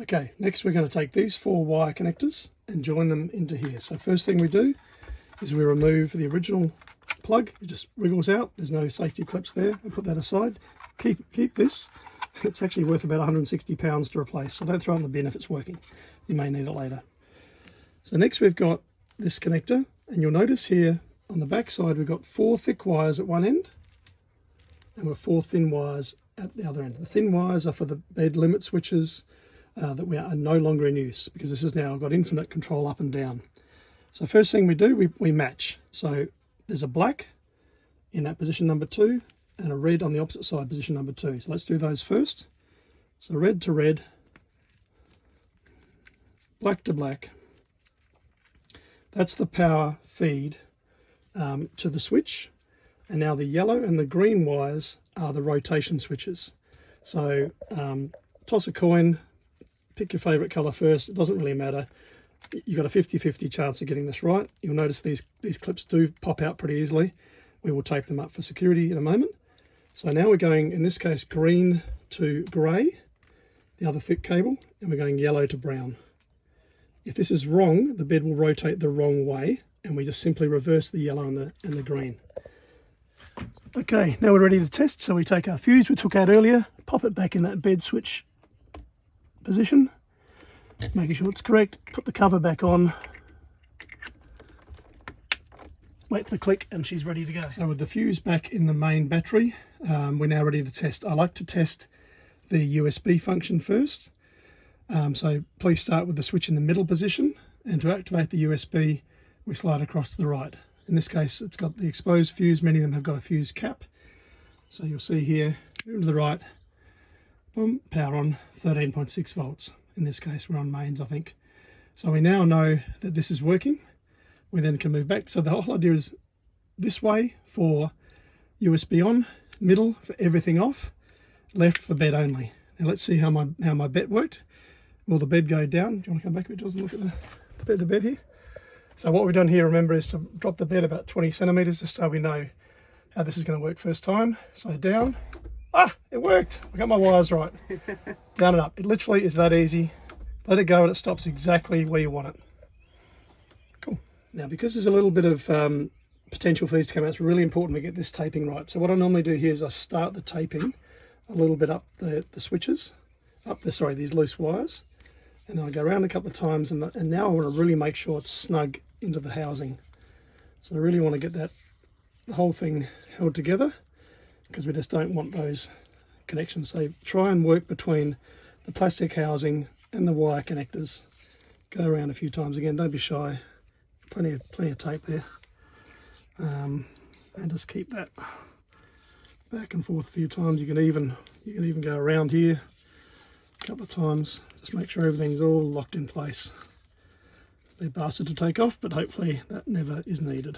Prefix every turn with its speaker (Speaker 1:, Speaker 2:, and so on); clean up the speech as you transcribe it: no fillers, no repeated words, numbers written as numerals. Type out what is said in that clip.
Speaker 1: Okay, next we're going to take these 4 wire connectors and join them into here. So first thing we do is we remove the original plug. It just wriggles out. There's no safety clips there. And put that aside. Keep this. It's actually worth about £160 to replace, so don't throw it in the bin if it's working. You may need it later. So next we've got this connector, and you'll notice here on the back side we've got 4 thick wires at one end and we've 4 thin wires at the other end. The thin wires are for the bed limit switches that we are no longer in use, because this has now got infinite control up and down. So first thing we do, we match. So there's a black in that position number 2 and a red on the opposite side, position number 2. So let's do those first. So red to red, black to black. That's the power feed to the switch. And now the yellow and the green wires are the rotation switches. So toss a coin, pick your favourite colour first. It doesn't really matter. You've got a 50-50 chance of getting this right. You'll notice these clips do pop out pretty easily. We will tape them up for security in a moment. So now we're going, in this case, green to grey, the other thick cable, and we're going yellow to brown. If this is wrong, the bed will rotate the wrong way, and we just simply reverse the yellow and the green. Okay, now we're ready to test. So we take our fuse we took out earlier, pop it back in that bed switch position, making sure it's correct, put the cover back on, wait for the click, and she's ready to go. So with the fuse back in the main battery, we're now ready to test. I like to test the USB function first. So please start with the switch in the middle position, and to activate the USB we slide across to the right. In this case it's got the exposed fuse. Many of them have got a fuse cap. So you'll see here, move to the right, boom, power on, 13.6 volts. In this case we're on mains, I think. So we now know that this is working. We then can move back. So the whole idea is this way for USB on, middle for everything off, left for bed only. Now let's see how my bed worked. Will the bed go down? Do you want to come back a bit, Jules, and look at the bed here? So what we've done here, remember, is to drop the bed about 20 centimetres just so we know how this is going to work first time. So down. Ah, it worked. I got my wires right. Down and up. It literally is that easy. Let it go and it stops exactly where you want it. Cool. Now, because there's a little bit of potential for these to come out, it's really important to get this taping right. So what I normally do here is I start the taping a little bit up the switches, these loose wires, and then I go around a couple of times, and now I want to really make sure it's snug into the housing. So I really want to get the whole thing held together, because we just don't want those connections. So try and work between the plastic housing and the wire connectors. Go around a few times. Again, don't be shy. Plenty of tape there. And just keep that back and forth a few times. You can even go around here a couple of times. Just make sure everything's all locked in place. Be a bastard to take off, but hopefully that never is needed.